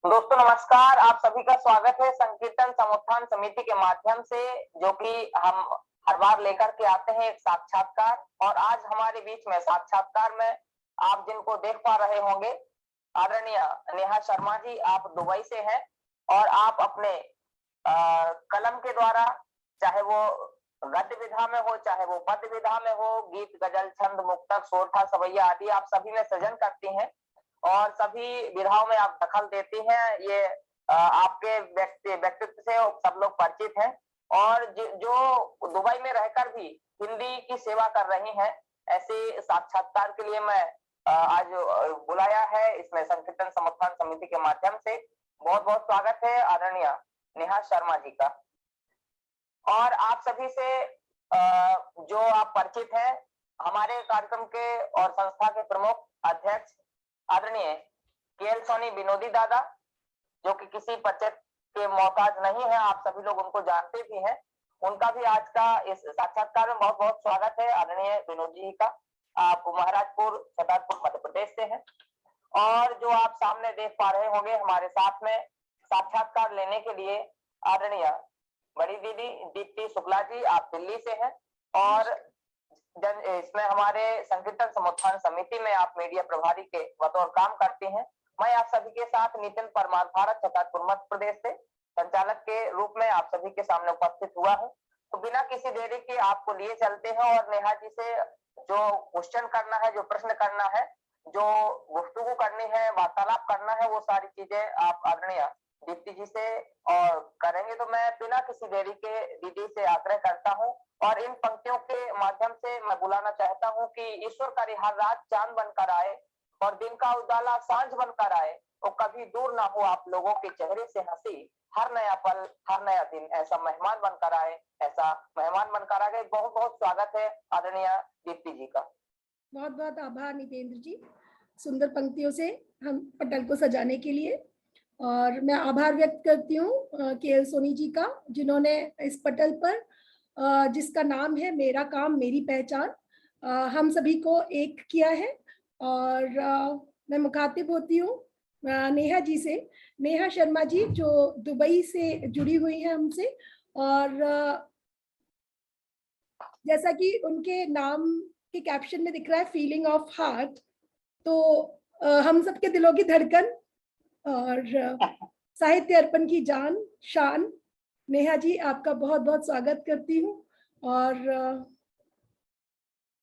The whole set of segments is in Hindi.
दोस्तों नमस्कार। आप सभी का स्वागत है संकीर्तन समुत्थान समिति के माध्यम से, जो कि हम हर बार लेकर के आते हैं एक साक्षात्कार। और आज हमारे बीच में साक्षात्कार में आप जिनको देख पा रहे होंगे, आदरणीय नेहा शर्मा जी, आप दुबई से हैं और आप अपने कलम के द्वारा, चाहे वो गद्य विधा में हो, चाहे वो पद्य विधा में हो, गीत, गजल, छंद, मुक्तक, सोरठा, सवैया आदि आप सभी में सृजन करती हैं और सभी विधाओं में आप दखल देती हैं। ये आपके व्यक्तित्व से सब लोग परिचित हैं और जो दुबई में रहकर भी हिंदी की सेवा कर रही हैं, ऐसे साक्षात्कार के लिए मैं आज बुलाया है इसमें संकीर्तन समुत्थान समिति के माध्यम से। बहुत बहुत स्वागत है आदरणीय नेहा शर्मा जी का। और आप सभी से जो आप परिचित हैं, हमारे कार्यक्रम के और संस्था के प्रमुख अध्यक्ष आदरणीय केएल सोनी विनोदी दादा, जो कि किसी परिचय के मोहताज नहीं है, आप सभी लोग उनको जानते भी हैं। उनका भी आज का इस साक्षात्कार में बहुत बहुत स्वागत है। आदरणीय विनोद जी का, आप महाराजपुर छतरपुर मध्य प्रदेश से हैं। और जो आप सामने देख पा रहे होंगे, हमारे साथ में साक्षात्कार लेने के लिए आदरणीय बड़ी दीदी दीप्ति शुक्ला जी, आप दिल्ली से हैं। और इसमें हमारे संकीर्तन समुत्थान समिति में आप मीडिया प्रभारी के बतौर काम करती हैं। मैं आप सभी के साथ नितिन परमार, भारत छतरपुर मध्य प्रदेश से संचालक के रूप में आप सभी के सामने उपस्थित हुआ है। तो बिना किसी देरी के आपको लिए चलते हैं और नेहा जी से जो क्वेश्चन करना है, जो प्रश्न करना है, जो गुफ्तगू करनी है, वार्तालाप करना है, वो सारी चीजें आप आदरणीय दीप्ति जी से और करेंगे। तो मैं बिना किसी देरी के दीदी से आग्रह करता हूँ और इन पंक्तियों के माध्यम से मैं बुलाना चाहता हूँ कि ईश्वर का हर रात चांद बनकर आए और दिन का उजाला सांझ बनकर आए, तो कभी दूर ना हो आप लोगों के चेहरे से हंसी। हर नया पल, हर नया दिन ऐसा मेहमान बनकर आए, ऐसा मेहमान बनकर आ गए। बहुत बहुत स्वागत है आदरणीय दीप्ति जी का। बहुत बहुत आभार नितेंद्र जी, सुंदर पंक्तियों से हम पटल को सजाने के लिए। और मैं आभार व्यक्त करती हूँ केएल सोनी जी का, जिन्होंने इस पटल पर जिसका नाम है मेरा काम मेरी पहचान, हम सभी को एक किया है। और मैं मुखातिब होती हूँ नेहा जी से, नेहा शर्मा जी, जो दुबई से जुड़ी हुई है हमसे। और जैसा कि उनके नाम के कैप्शन में दिख रहा है, फीलिंग ऑफ हार्ट, तो हम सबके दिलों की धड़कन और साहित्य अर्पण की जान शान। नेहा जी, आपका बहुत बहुत स्वागत करती हूँ। और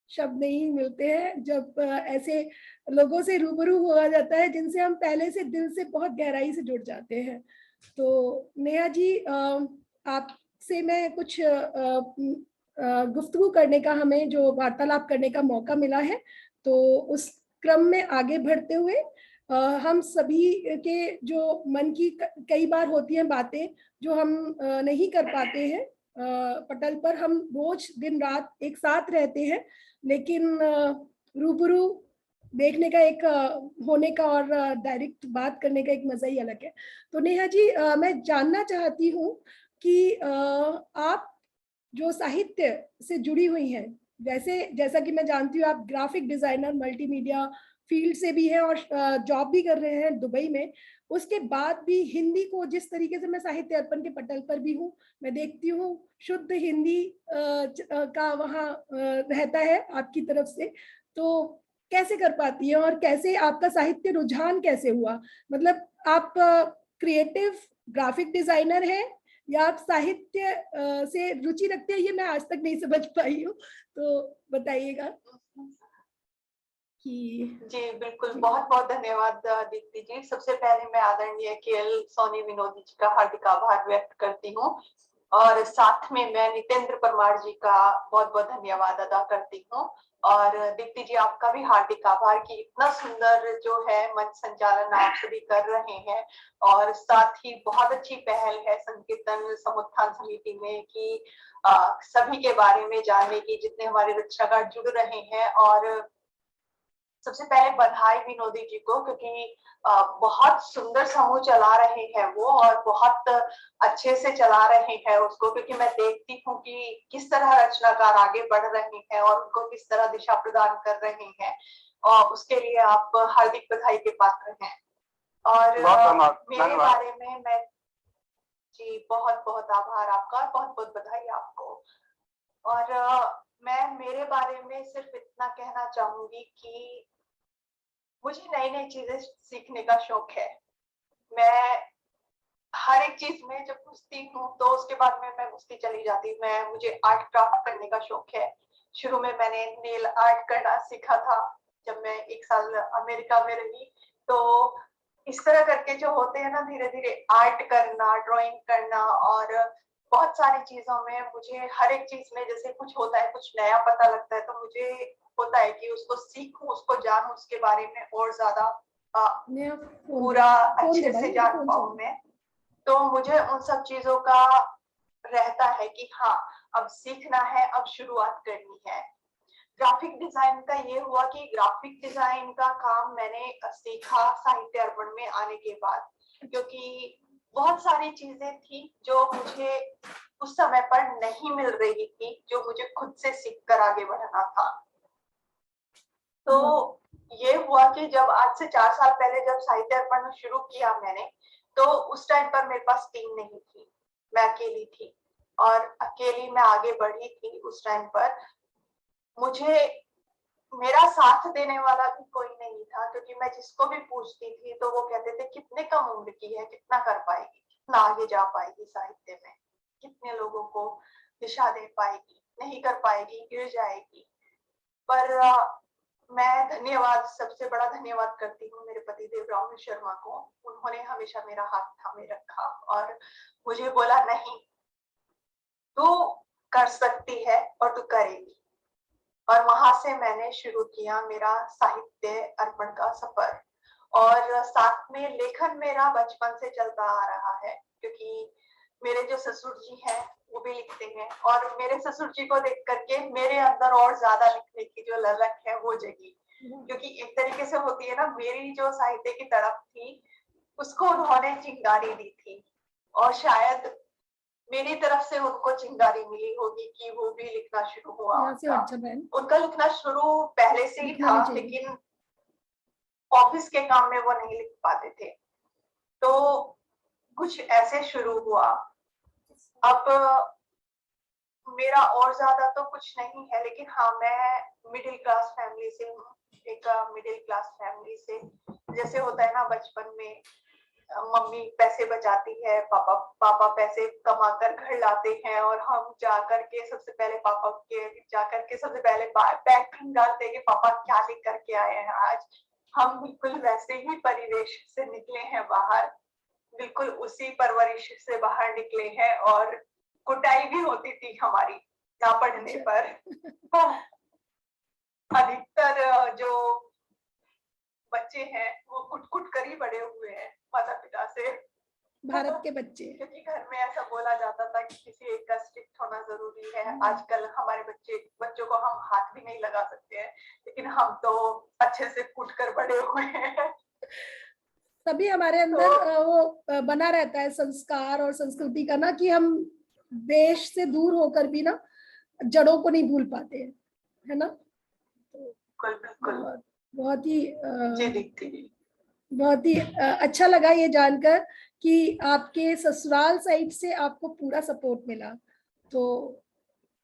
शब्द नहीं मिलते हैं जब ऐसे लोगों से रूबरू हुआ जाता है जिनसे हम पहले से दिल से बहुत गहराई से जुड़ जाते हैं। तो नेहा जी, आपसे मैं कुछ गुफ्तगू करने का, हमें जो वार्तालाप करने का मौका मिला है, तो उस क्रम में आगे बढ़ते हुए हम सभी के जो मन की कई बार होती हैं बातें जो हम नहीं कर पाते हैं पटल पर। हम रोज दिन रात एक साथ रहते हैं, लेकिन रूबरू देखने का एक होने का और डायरेक्ट बात करने का एक मजा ही अलग है। तो नेहा जी, मैं जानना चाहती हूँ कि आप जो साहित्य से जुड़ी हुई हैं, वैसे जैसा कि मैं जानती हूँ आप ग्राफिक डिजाइनर, मल्टीमीडिया फील्ड से भी हैं और जॉब भी कर रहे हैं दुबई में। उसके बाद भी हिंदी को जिस तरीके से, मैं साहित्य अर्पण के पटल पर भी हूँ, मैं देखती हूँ शुद्ध हिंदी का वहाँ रहता है आपकी तरफ से। तो कैसे कर पाती है और कैसे आपका साहित्य रुझान कैसे हुआ? मतलब आप क्रिएटिव ग्राफिक डिजाइनर है या आप साहित्य से रुचि रखते हैं, ये मैं आज तक नहीं समझ पाई हूँ, तो बताइएगा। जी बिल्कुल, बहुत बहुत धन्यवाद दीप्ति जी। सबसे पहले मैं आदरणीय केएल सोनी विनोदी जी का हार्दिक आभार व्यक्त करती हूँ और साथ में मैं नितेंद्र परमार जी का बहुत बहुत धन्यवाद अदा करती हूँ। और दीप्ति जी, आपका भी हार्दिक आभार कि इतना सुंदर जो है मंच संचालन आप सभी कर रहे हैं। और साथ ही बहुत अच्छी पहल है संकीर्तन समुत्थान समिति में कि सभी के बारे में जानने की, जितने हमारे रचनाकार जुड़ रहे हैं। और सबसे पहले बधाई विनोदी जी को, क्योंकि बहुत सुंदर समूह चला रहे हैं वो और बहुत अच्छे से चला रहे हैं उसको, क्योंकि मैं देखती हूँ कि किस तरह रचनाकार आगे बढ़ रहे हैं और उनको किस तरह दिशा प्रदान कर रहे हैं, और उसके लिए आप हार्दिक बधाई के पात्र हैं। और बहुत मेरे धन्यवाद। बारे में मैं जी बहुत बहुत आभार आपका और बहुत बहुत बधाई आपको। और मैं मेरे बारे में सिर्फ इतना कहना चाहूंगी कि मुझे नई नई चीजें सीखने का शौक है। मैं हर एक चीज में जब घुसती हूँ तो उसके बाद में मैं घुसती चली जाती हूँ। मुझे आर्ट क्राफ्ट करने का शौक है। शुरू में मैंने नेल आर्ट करना सीखा था जब मैं 1 साल अमेरिका में रही। तो इस तरह करके जो होते हैं ना, धीरे धीरे आर्ट करना, ड्राइंग करना, और बहुत सारी चीजों में मुझे हर एक चीज में जैसे कुछ होता है, कुछ नया पता लगता है, तो मुझे होता है कि उसको सीखूं, उसको जानूं, उसके बारे में और ज्यादा पूरा अच्छे से जान पाऊं मैं। तो मुझे उन सब चीजों का रहता है कि हाँ, अब सीखना है, अब शुरुआत करनी है। ग्राफिक डिजाइन का ये हुआ कि ग्राफिक डिजाइन का काम मैंने सीखा साहित्य अर्पण में आने के बाद, क्योंकि बहुत सारी चीजें थी जो मुझे उस समय पर नहीं मिल रही थी, जो मुझे खुद से सीखकर आगे बढ़ना था। तो ये हुआ कि जब आज से 4 साल पहले जब साहित्य अर्पण शुरू किया मैंने, तो उस टाइम पर मेरे पास टीम नहीं थी, मैं अकेली थी और अकेली मैं आगे बढ़ी थी। उस टाइम पर मुझे मेरा साथ देने वाला भी कोई नहीं था, क्योंकि मैं जिसको भी पूछती थी तो वो कहते थे कितने कम उम्र की है, कितना कर पाएगी, कितना आगे जा पाएगी साहित्य में, कितने लोगों को दिशा दे पाएगी, नहीं कर पाएगी, गिर जाएगी। पर मैं धन्यवाद, सबसे बड़ा धन्यवाद करती हूँ मेरे पतिदेव राहुल शर्मा को। उन्होंने हमेशा मेरा हाथ थामे रखा और मुझे बोला नहीं, तू कर सकती है और तू करेगी। और वहां से मैंने शुरू किया मेरा साहित्य अर्पण का सफर। और साथ में लेखन मेरा बचपन से चलता आ रहा है, क्योंकि मेरे जो ससुर जी हैं वो भी लिखते हैं, और मेरे ससुर जी को देख करके मेरे अंदर और ज्यादा लिखने की जो ललक है वो जगी। क्योंकि एक तरीके से होती है ना, मेरी जो साहित्य की तड़प थी उसको उन्होंने चिंगारी दी थी, और शायद मेरी तरफ से उनको चिंगारी मिली होगी कि वो भी लिखना शुरू हुआ। उनका लिखना शुरू पहले से ही था, लेकिन ऑफिस के काम में वो नहीं लिख पाते थे, तो कुछ ऐसे शुरू हुआ। अब मेरा और ज्यादा तो कुछ नहीं है, लेकिन हाँ, मैं मिडिल क्लास फैमिली से हूँ। एक मिडिल क्लास फैमिली से जैसे होता है ना, बचपन में मम्मी पैसे बचाती है, पापा पैसे कमा कर घर लाते हैं, और हम जाकर के सबसे पहले सबसे पहले बैग खंगालते हैं कि पापा क्या लिख करके आए हैं आज। हम बिल्कुल वैसे ही परिवेश से निकले हैं बाहर, बिल्कुल उसी परवरिश से बाहर निकले हैं, और कुटाई भी होती थी हमारी ना पढ़ने पर। अधिकतर जो बच्चे हैं वो कुट कर ही बड़े हुए हैं माता पिता से, भारत के बच्चे, क्योंकि घर में ऐसा बोला जाता था कि किसी एक का स्ट्रिक्ट होना जरूरी है। आजकल हमारे बच्चों को हम हाथ भी नहीं लगा सकते हैं, लेकिन हम तो अच्छे से कुट कर बड़े हुए हैं। तभी हमारे अंदर वो बना रहता है संस्कार और संस्कृति का ना, कि हम देश से दूर होकर भी ना जड़ों को नहीं भूल पाते हैं, है ना। बिल्कुल बहुत ही बहुत ही अच्छा लगा ये जानकर कि आपके ससुराल साइड से आपको पूरा सपोर्ट मिला, तो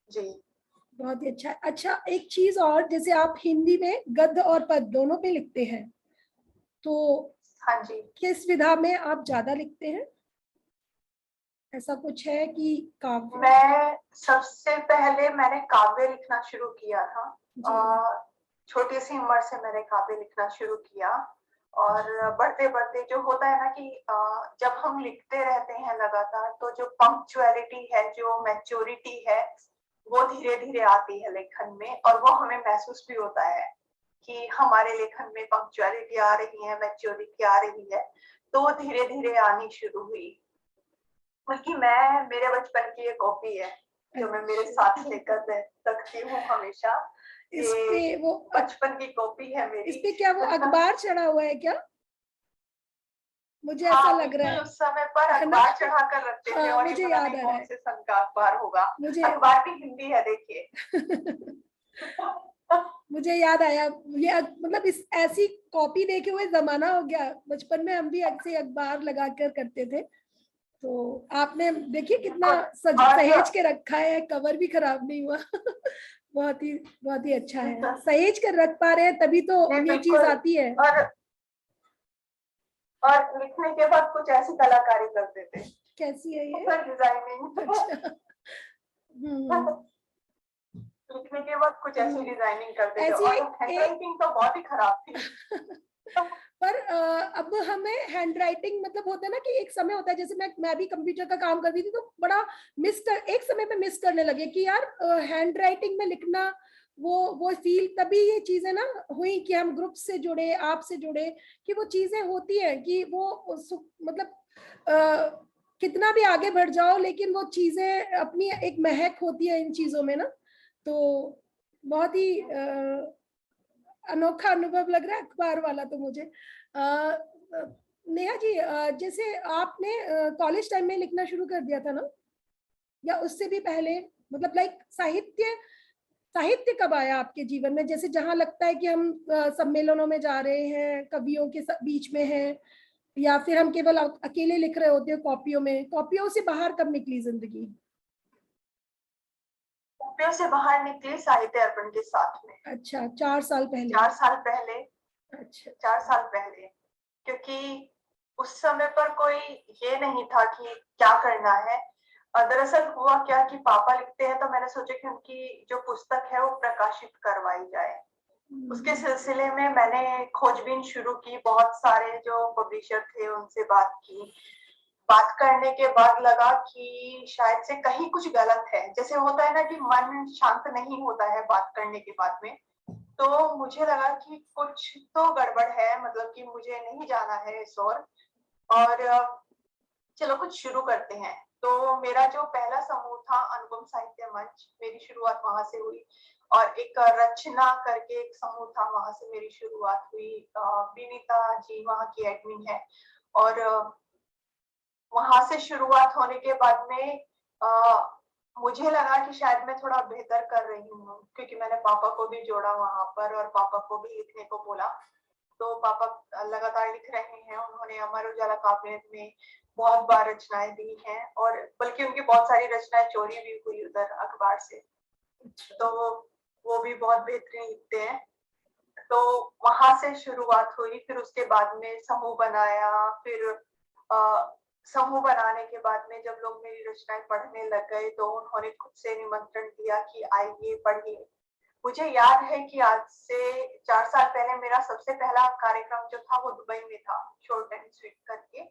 जी बहुत ही अच्छा। एक चीज और, जैसे आप हिंदी में गद्य और पद्य दोनों पे लिखते हैं, तो हाँ जी, किस विधा में आप ज्यादा लिखते हैं? ऐसा कुछ है कि काव्य? मैं सबसे पहले मैंने काव्य लिखना शुरू किया था। छोटी सी उम्र से मैंने काव्य लिखना शुरू किया, और बढ़ते बढ़ते जो होता है ना कि जब हम लिखते रहते हैं लगातार, तो जो पंक्चुअलिटी है, जो मैच्योरिटी है, वो धीरे धीरे आती है लेखन में, और वो हमें महसूस भी होता है कि हमारे लेखन में पंक्चुअलिटी आ रही है, मैच्योरिटी आ रही है। तो धीरे धीरे आनी शुरू हुई। बल्कि मेरे बचपन की एक कॉपी है जो मैं मेरे साथ लेकर रखती हूँ हमेशा। इस पे वो बचपन की कॉपी है मेरी। इस पे क्या वो अखबार चढ़ा हुआ है क्या? मुझे ऐसा लग रहा है उस समय पर अखबार चढ़ा कर रखते थे, और मुझे याद आ रहा है कौन से सन का अखबार होगा। मुझे अखबार भी हिंदी है, देखिए। मुझे याद आया, ये मतलब इस ऐसी कॉपी देखे हुए जमाना हो गया। बचपन में हम भी ऐसे अखबार लगा कर करते थे। तो आपने देखिए कितना सहेज के रखा है, कवर भी खराब नहीं हुआ। बहुत ही अच्छा है, सहेज कर रख पा रहे हैं तभी तो ये चीज आती है। और लिखने के बाद कुछ ऐसी कलाकारी करते थे। कैसी है ये? डिजाइनिंग। अच्छा। लिखने के बाद कुछ ऐसी डिजाइनिंग करते थे और हैंडराइटिंग तो बहुत ही खराब थी। पर अब हमें हैंड राइटिंग मतलब होता है ना कि एक समय होता है, जैसे मैं भी कंप्यूटर का काम करती थी तो बड़ा एक समय पे मिस करने लगे कि यार हैंड राइटिंग में लिखना, वो फील तभी ये चीजें ना हुई कि हम ग्रुप से जुड़े, आपसे जुड़े, कि वो चीजें होती है कि वो मतलब कितना भी आगे बढ़ जाओ लेकिन वो चीजें अपनी एक महक होती है इन चीजों में ना। तो बहुत ही अनोखा अनुभव लग रहा है अखबार वाला तो मुझे। नेहा जी, जैसे आपने कॉलेज टाइम में लिखना शुरू कर दिया था ना, या उससे भी पहले, मतलब लाइक साहित्य कब आया आपके जीवन में, जैसे जहां लगता है कि हम सम्मेलनों में जा रहे हैं, कवियों के बीच में हैं, या फिर हम केवल अकेले लिख रहे होते हैं कॉपियों में? कॉपियों से बाहर कब निकली जिंदगी? कॉपियों से बाहर निकली साहित्य अर्पण के साथ में। अच्छा, 4 साल पहले? 4 साल पहले। अच्छा, 4 साल पहले, क्योंकि उस समय पर कोई ये नहीं था कि क्या करना है। दरअसल हुआ क्या कि पापा लिखते हैं तो मैंने सोचा कि उनकी जो पुस्तक है वो प्रकाशित करवाई जाए। उसके सिलसिले में मैंने खोजबीन शुरू की, बहुत सारे जो पब्लिशर थे उनसे बात की। बात करने के बाद लगा कि शायद से कहीं कुछ गलत है। जैसे होता है ना कि मन शांत नहीं होता है बात करने के बाद में, तो मुझे लगा कि कुछ तो गड़बड़ है, मतलब कि मुझे नहीं जाना है इस और चलो कुछ शुरू करते हैं। तो मेरा जो पहला समूह था अनुपम साहित्य मंच, मेरी शुरुआत वहां से हुई। और एक रचना करके एक समूह था, वहां से मेरी शुरुआत हुई। विनीता जी वहां की एडमिन है। और वहां से शुरुआत होने के बाद में मुझे लगा कि शायद मैं थोड़ा बेहतर कर रही हूँ, क्योंकि मैंने पापा को भी जोड़ा वहां पर और पापा को भी लिखने को बोला। तो पापा लगातार लिख रहे हैं। उन्होंने अमर उजाला काव्य में बहुत बार रचनाएं दी हैं, और बल्कि उनकी बहुत सारी रचनाएं चोरी भी हुई उधर अखबार से। तो वो भी बहुत बेहतरीन लिखते हैं। तो वहां से शुरुआत हुई। फिर उसके बाद में समूह बनाया। फिर समूह बनाने के बाद में जब लोग मेरी रचनाएं पढ़ने लग गए तो उन्होंने खुद से निमंत्रण दिया कि आइए पढ़िए। मुझे याद है कि आज से 4 साल पहले मेरा सबसे पहला कार्यक्रम जो था वो दुबई में था, शॉर्ट एंड स्वीट करके।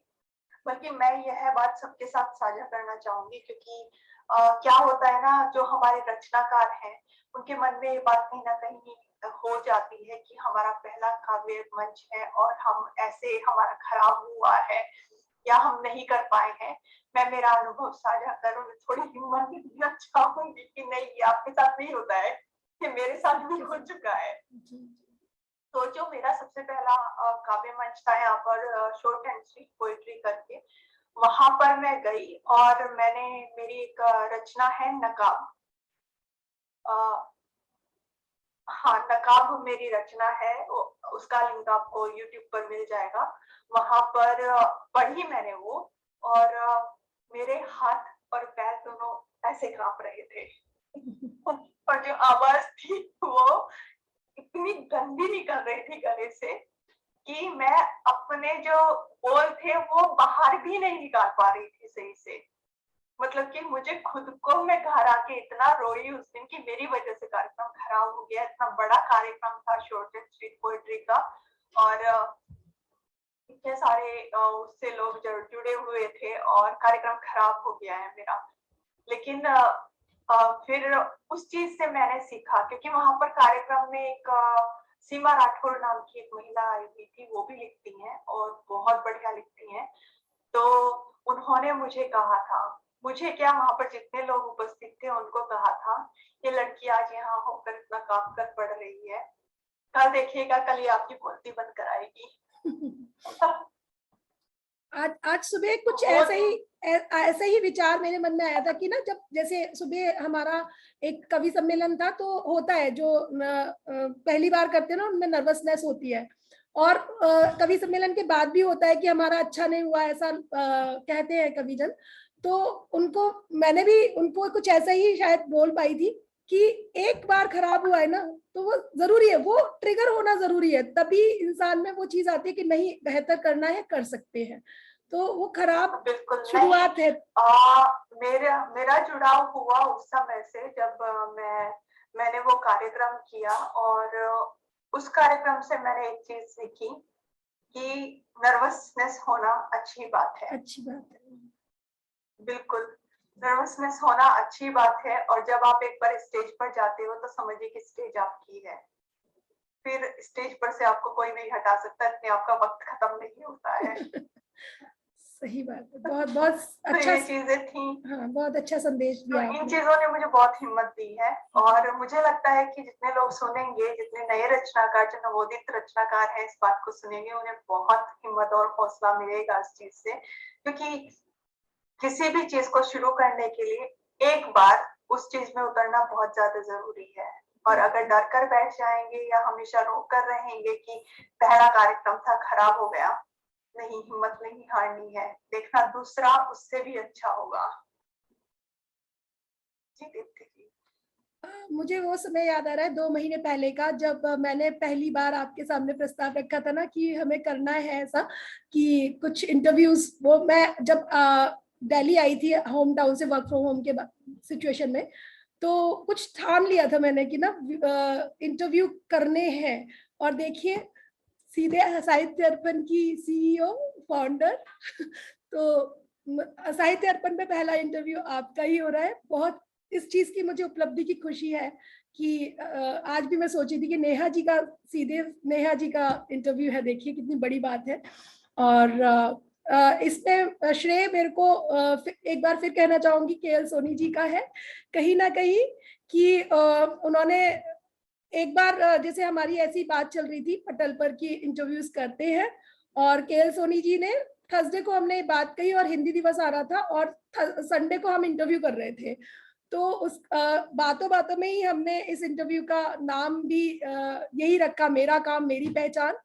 बल्कि मैं यह बात सबके साथ साझा करना चाहूंगी, क्योंकि क्या होता है ना, जो हमारे रचनाकार हैं उनके मन में ये बात कहीं ना कहीं हो जाती है कि हमारा पहला काव्य मंच है और हम ऐसे हमारा खराब हुआ है या हम नहीं कर पाए हैं। मैं मेरा अनुभव साझा करूँ, थोड़ी हिम्मत देना चाहूंगी कि नहीं, ये आपके साथ नहीं होता है, ये मेरे साथ भी हो चुका है। तो जो मेरा सबसे पहला काव्य मंच था यहाँ पर शॉर्ट एंड स्वीट पोएट्री करके, वहां पर मैं गई और मैंने, मेरी एक रचना है नकाब। हाँ, नकाब मेरी रचना है। उसका लिंक आपको YouTube पर मिल जाएगा। वहां पर पढ़ी मैंने वो, और मेरे हाथ और पैर दोनों ऐसे कांप रहे थे। और जो आवाज थी वो इतनी गंदी निकल रही थी गले से कि मैं अपने जो बोल थे वो बाहर भी नहीं निकाल पा रही थी सही से। मतलब कि मुझे खुद को, मैं घर आके इतना रोई उस दिन कि मेरी वजह से कार्यक्रम खराब हो गया। इतना बड़ा कार्यक्रम था शॉर्ट एंड स्वीट पोएट्री का, और इतने सारे उससे लोग जुड़े हुए थे, और कार्यक्रम खराब हो गया है मेरा। लेकिन फिर उस चीज से मैंने सीखा, क्योंकि वहां पर कार्यक्रम में एक सीमा राठौर नाम की एक महिला आई हुई थी, वो भी लिखती हैं और बहुत बढ़िया लिखती हैं। तो उन्होंने मुझे कहा था, मुझे क्या, वहां पर जितने लोग उपस्थित थे उनको कहा था, ये लड़की आज यहाँ होकर इतना काम कर पढ़ रही है, कल देखिएगा, कल ये आपकी बोलती बंद कराएगी। आज सुबह कुछ ऐसा ही ऐसा ही विचार मेरे मन में आया था कि ना, जब जैसे सुबह हमारा एक कवि सम्मेलन था, तो होता है जो पहली बार करते हैं ना, उनमें नर्वसनेस होती है, और कवि सम्मेलन के बाद भी होता है कि हमारा अच्छा नहीं हुआ, ऐसा कहते हैं कविजन। तो मैंने भी उनको कुछ ऐसा ही शायद बोल पाई थी कि एक बार खराब हुआ है ना, तो वो जरूरी है, वो ट्रिगर होना जरूरी है, तभी इंसान में वो चीज आती है कि नहीं, बेहतर करना है, कर सकते हैं। तो वो खराब बिल्कुल शुरुआत है। मेरा जुड़ाव हुआ उस समय से, जब मैंने वो कार्यक्रम किया, और उस कार्यक्रम से मैंने एक चीज सीखी कि नर्वसनेस होना अच्छी बात है। अच्छी बात है, बिल्कुल, नर्वसनेस होना अच्छी बात है। और जब आप एक बार स्टेज पर जाते हो तो समझिए कि स्टेज आपकी है, फिर स्टेज पर से आपको कोई नहीं हटा सकता, इतने आपका वक्त खत्म नहीं होता है। सही बात है, बहुत बहुत तो अच्छा। ये चीजें थी। हाँ, बहुत अच्छा संदेश तो दिया इन आपने। चीजों ने मुझे बहुत हिम्मत दी है, और मुझे लगता है कि जितने लोग सुनेंगे, जितने नए रचनाकार, जो नवोदित रचनाकार हैं, इस बात को सुनेंगे, उन्हें बहुत हिम्मत और हौसला मिलेगा इस चीज से। क्योंकि किसी भी चीज को शुरू करने के लिए एक बार उस चीज में उतरना बहुत ज्यादा जरूरी है। और अगर डर कर बैठ जाएंगे या हमेशा रोक कर रहेंगे कि पहला कार्यक्रम था, खराब हो गया, नहीं, हिम्मत नहीं हारनी है, देखना दूसरा उससे भी अच्छा होगा। जी दीप्ति जी। मुझे वो समय याद आ रहा है 2 महीने पहले का, जब मैंने पहली बार आपके सामने प्रस्ताव रखा था ना कि हमें करना है ऐसा कि कुछ इंटरव्यूज, वो मैं जब दिल्ली आई थी होम टाउन से वर्क फ्रॉम होम के सिचुएशन में, तो कुछ ठान लिया था मैंने कि ना इंटरव्यू करने हैं। और देखिए, सीधे साहित्य अर्पण की सीईओ, फाउंडर तो साहित्य अर्पण पे पहला इंटरव्यू आपका ही हो रहा है। बहुत इस चीज की मुझे उपलब्धि की खुशी है कि आज भी मैं सोची थी कि नेहा जी का, सीधे नेहा जी का इंटरव्यू है, देखिए कितनी बड़ी बात है। और इसमें श्रेय मेरे को एक बार फिर कहना चाहूंगी केएल सोनी जी का है, कहीं ना कहीं, कि उन्होंने एक बार जैसे हमारी ऐसी बात चल रही थी पटल पर कि इंटरव्यूज करते हैं, और केएल सोनी जी ने थर्सडे को हमने बात कही और हिंदी दिवस आ रहा था, और संडे को हम इंटरव्यू कर रहे थे। तो उस बातों बातों में ही हमने इस इंटरव्यू का नाम भी यही रखा, मेरा काम मेरी पहचान।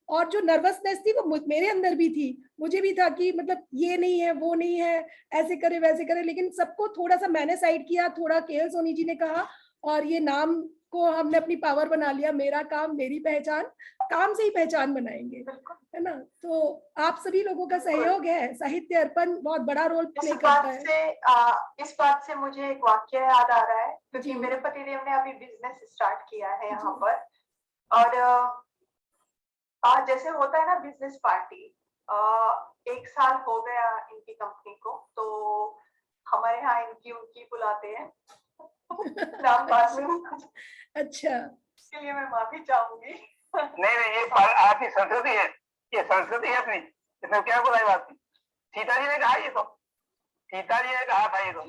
और जो नर्वसनेस थी वो मेरे अंदर भी थी, मुझे भी था कि मतलब ये नहीं है, वो नहीं है, ऐसे करे वैसे करे, लेकिन सबको थोड़ा सा मैंने साइड किया, थोड़ा केएल सोनी जी ने कहा, और ये नाम को हमने अपनी पावर बना लिया, मेरा काम मेरी पहचान, काम से ही पहचान बनाएंगे, है ना। तो आप सभी लोगों का सहयोग है, साहित्य अर्पण बहुत बड़ा रोल प्ले करता है। इस बात से मुझे एक वाक्य याद आ रहा है, क्योंकि मेरे पतिदेव ने अभी बिजनेस स्टार्ट किया है यहाँ पर। और जैसे होता है ना बिजनेस पार्टी, 1 साल हो गया इनकी कंपनी को, तो हमारे यहाँ इनकी उनकी बुलाते हैं नाम बाद में। अच्छा, इसके लिए मैं माफी चाहूंगी। नहीं, ये आपकी संस्कृति है, ये संस्कृति है अपनी, इसमें क्या बुराई बात थी। सीता जी ने कहा ये तो, सीता जी ने कहा था ये तो।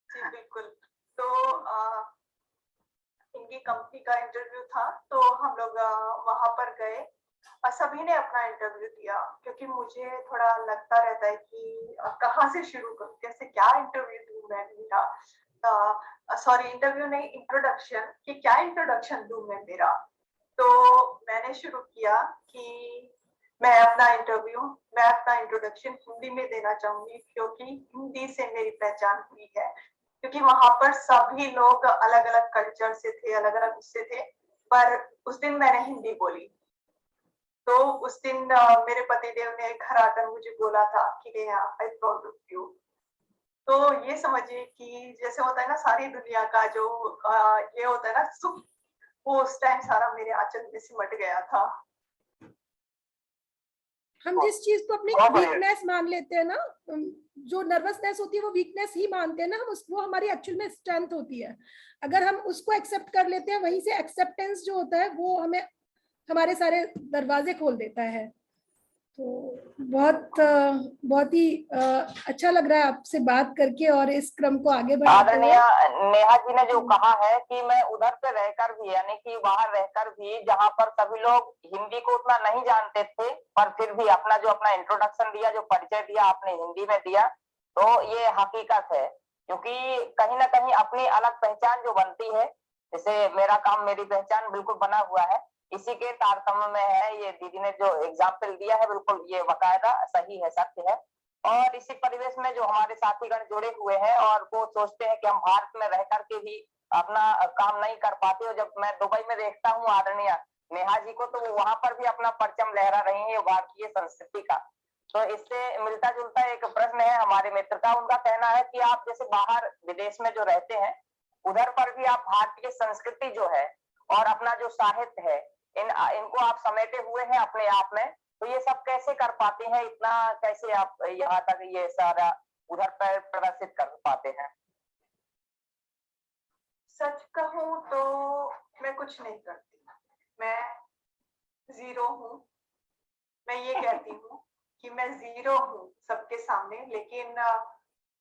जी बिल्कुल। तो इनकी कंपनी का इंटरव्यू था, तो हम लोग वहां पर गए और सभी ने अपना इंटरव्यू दिया, क्योंकि मुझे थोड़ा लगता रहता है कि कहाँ से शुरू करूं, कैसे, क्या इंटरव्यू दूं मैं मेरा, सॉरी इंटरव्यू नहीं, इंट्रोडक्शन, कि क्या इंट्रोडक्शन दूं मैं मेरा। तो मैंने शुरू किया कि मैं अपना इंट्रोडक्शन हिंदी में देना चाहूंगी, क्योंकि हिंदी से मेरी पहचान हुई है। क्योंकि वहां पर सभी लोग अलग अलग कल्चर से थे, अलग अलग उससे थे, पर उस दिन मैंने हिंदी बोली। तो उस दिन मेरे पतिदेव ने घर आकर मुझे बोला था कि Neha, I proud of you. तो ये समझिए कि जैसे होता है ना सारी दुनिया का जो ये होता है ना सुख, वो उस टाइम सारा मेरे आंचल में सिमट गया था। हम जिस चीज को अपनी वीकनेस मान लेते हैं ना, जो नर्वसनेस होती है वो वीकनेस ही मानते हैं ना हम, वो हमारी एक्चुअल में स्ट्रेंथ होती है। अगर हम उसको एक्सेप्ट कर लेते हैं, वहीं से एक्सेप्टेंस जो होता है वो हमें हमारे सारे दरवाजे खोल देता है। तो बहुत ही अच्छा लग रहा है आपसे बात करके और इस क्रम को आगे बढ़ाते आदरणीय हुए। नेहा जी ने जो कहा है कि मैं उधर पे रहकर भी, यानी कि बाहर रहकर भी, जहां पर सभी लोग हिंदी को उतना नहीं जानते थे, पर फिर भी अपना इंट्रोडक्शन दिया, जो परिचय दिया आपने हिंदी में दिया, तो ये हकीकत है। क्योंकि कहीं ना कहीं अपनी अलग पहचान जो बनती है, जैसे मेरा काम मेरी पहचान बिल्कुल बना हुआ है, इसी के तारतम्य में है ये दीदी ने जो एग्जाम्पल दिया है, बिल्कुल ये बाकायदा सही है, सत्य है। और इसी परिवेश में जो हमारे साथीगण जुड़े हुए हैं और वो सोचते हैं कि हम भारत में रह करके भी अपना काम नहीं कर पाते, और जब मैं दुबई में देखता हूँ आदरणीय नेहा जी को, तो वो वहां पर भी अपना परचम लहरा रही है भारतीय संस्कृति का। तो इससे मिलता जुलता एक प्रश्न है हमारे मित्र का। उनका कहना है कि आप जैसे बाहर विदेश में जो रहते हैं, उधर पर भी आप भारतीय संस्कृति जो है और अपना जो साहित्य है, इनको आप समेटे हुए हैं अपने आप में। तो ये सब कैसे कर पाते हैं, इतना कैसे आप यहाँ तक ये सारा उधर पर प्रदर्शित कर पाते हैं? सच कहूं तो मैं कुछ नहीं करती, मैं जीरो हूँ। मैं ये कहती हूँ कि मैं जीरो हूँ सबके सामने, लेकिन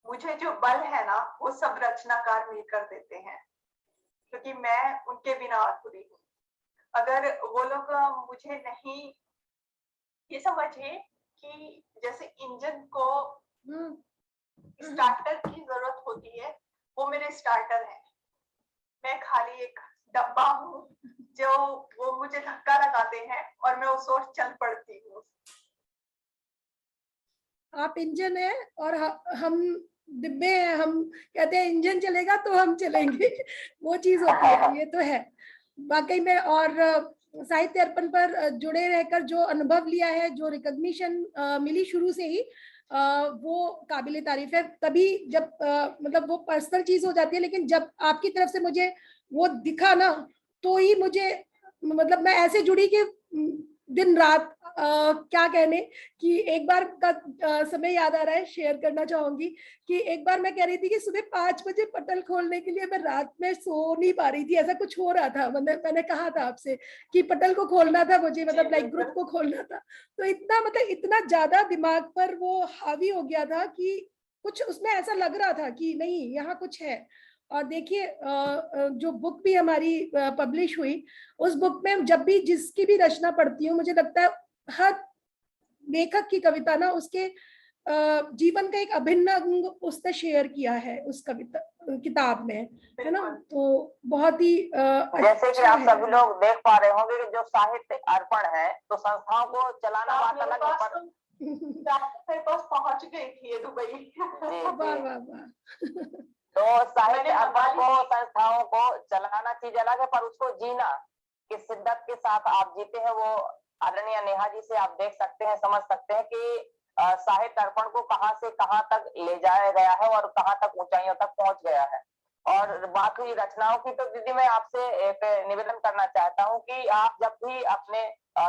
मुझे जो बल है ना, वो सब रचनाकार मिलकर देते हैं, क्योंकि मैं उनके बिना अधूरी हूँ। अगर वो लोग मुझे नहीं, ये समझिए कि जैसे इंजन को स्टार्टर की जरूरत होती है, वो मेरे स्टार्टर है। मैं खाली एक डब्बा हूँ जो वो मुझे धक्का लगाते हैं और मैं उस ओर चल पड़ती हूँ। आप इंजन है और हम डिब्बे हैं। हम कहते हैं इंजन चलेगा तो हम चलेंगे। वो चीज होती है, ये तो है वाकई में। और साहित्य अर्पण पर जुड़े रहकर जो अनुभव लिया है, जो रिकॉग्निशन मिली शुरू से ही, वो काबिले तारीफ है। तभी जब मतलब वो पर्सनल चीज हो जाती है, लेकिन जब आपकी तरफ से मुझे वो दिखा ना, तो ही मुझे मतलब मैं ऐसे जुड़ी कि दिन रात क्या कहने कि एक बार का समय याद आ रहा है, शेयर करना चाहूंगी कि एक बार मैं कह रही थी कि सुबह 5 बजे पटल खोलने के लिए मैं रात में सो नहीं पा रही थी। ऐसा कुछ हो रहा था, मैंने कहा था आपसे कि पटल को खोलना था मुझे, मतलब लाइक ग्रुप को खोलना था। तो इतना मतलब इतना ज्यादा दिमाग पर वो हावी हो गया था कि कुछ उसमें ऐसा लग रहा था कि नहीं, यहाँ कुछ है। और देखिए जो बुक भी हमारी पब्लिश हुई, उस बुक में जब भी जिसकी भी रचना पढ़ती हूँ, मुझे लगता है हर लेखक की कविता ना उसके जीवन का एक अभिन्न अंग उसने शेयर किया है उस कविता किताब में, है ना। तो बहुत ही जैसे कि अच्छा आप है। सभी लोग देख पा रहे होंगे कि जो साहित्य अर्पण है, तो संस्थाओं को चलाना बात अलग है, पर मेरे पास पहुंच गई थी ये दुबई। वाह वाह वाह। तो साहित्य अर्पण को, संस्थाओं को चलाना चीज अलग है, पर उसको जीना किस शिद्दत के साथ आप जीते हैं, वो आदरणीय नेहा जी से आप देख सकते हैं, समझ सकते हैं कि साहित्य अर्पण को कहां से कहां तक ले जाया गया है और कहां तक ऊंचाइयों तक पहुंच गया है। और बात हुई रचनाओं की, तो दीदी मैं आपसे एक निवेदन करना चाहता हूँ कि आप जब भी अपने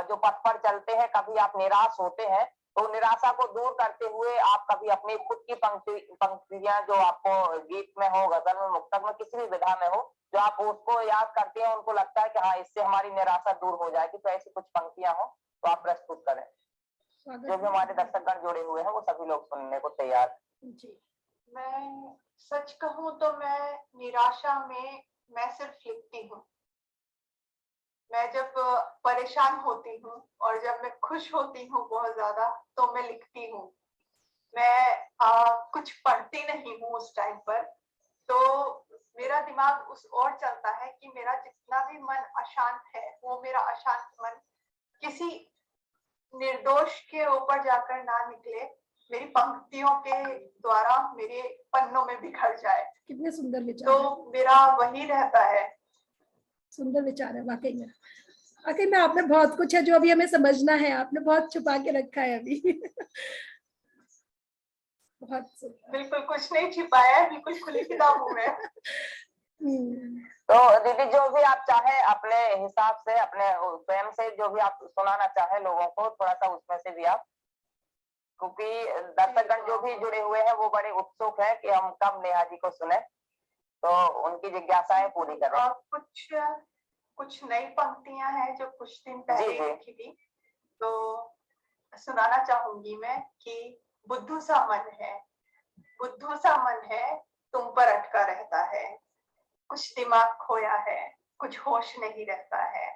जो पथ पर चलते हैं, कभी आप निराश होते हैं, तो निराशा को दूर करते हुए आप कभी अपनी खुद की पंक्तियां जो आपको गीत में हो, गजल में, मुक्तक में, किसी भी विधा में हो, जो आप उसको याद करते हैं, उनको लगता है कि हाँ इससे हमारी निराशा दूर हो जाएगी, तो ऐसी कुछ पंक्तियां हो तो आप प्रस्तुत करें। जो भी हमारे दर्शकगण जुड़े हुए हैं वो सभी लोग सुनने को तैयार। जी, मैं सच कहूं तो मैं निराशा में मैं सिर्फ लिखती हूँ। मैं जब परेशान होती हूँ और जब मैं खुश होती हूँ बहुत ज्यादा, तो मैं लिखती हूँ। मैं कुछ पढ़ती नहीं हूँ उस टाइम पर, तो मेरा दिमाग उस ओर चलता है कि मेरा जितना भी मन अशांत है, वो मेरा अशांत मन किसी निर्दोष के ऊपर जाकर ना निकले, मेरी पंक्तियों के द्वारा मेरे पन्नों में बिखर जाए। कितने सुंदर विचार। तो मेरा वही रहता है। सुंदर विचार है वाकई में। वाकई में आपने बहुत कुछ है जो अभी हमें समझना है, आपने बहुत छुपा के रखा है अभी। बहुत बिल्कुल कुछ नहीं छिपाया है, बिल्कुल खुली किताब हूँ मैं। तो दीदी जो भी आप चाहे अपने हिसाब से, अपने स्वयं से जो भी आप सुनाना चाहे लोगों को, थोड़ा सा उसमें से भी आप, क्योंकि दर्शकगण जो भी जुड़े हुए हैं वो बड़े उत्सुक है कि हम कब नेहा जी को सुने, तो उनकी जिज्ञासाएं पूरी करें। कुछ नई पंक्तियां हैं जो कुछ दिन पहले लिखी थी। तो सुनाना चाहूंगी मैं कि बुद्धू सा मन है, बुद्धू सा मन है, तुम पर अटका रहता है, कुछ दिमाग खोया है, कुछ होश नहीं रहता है।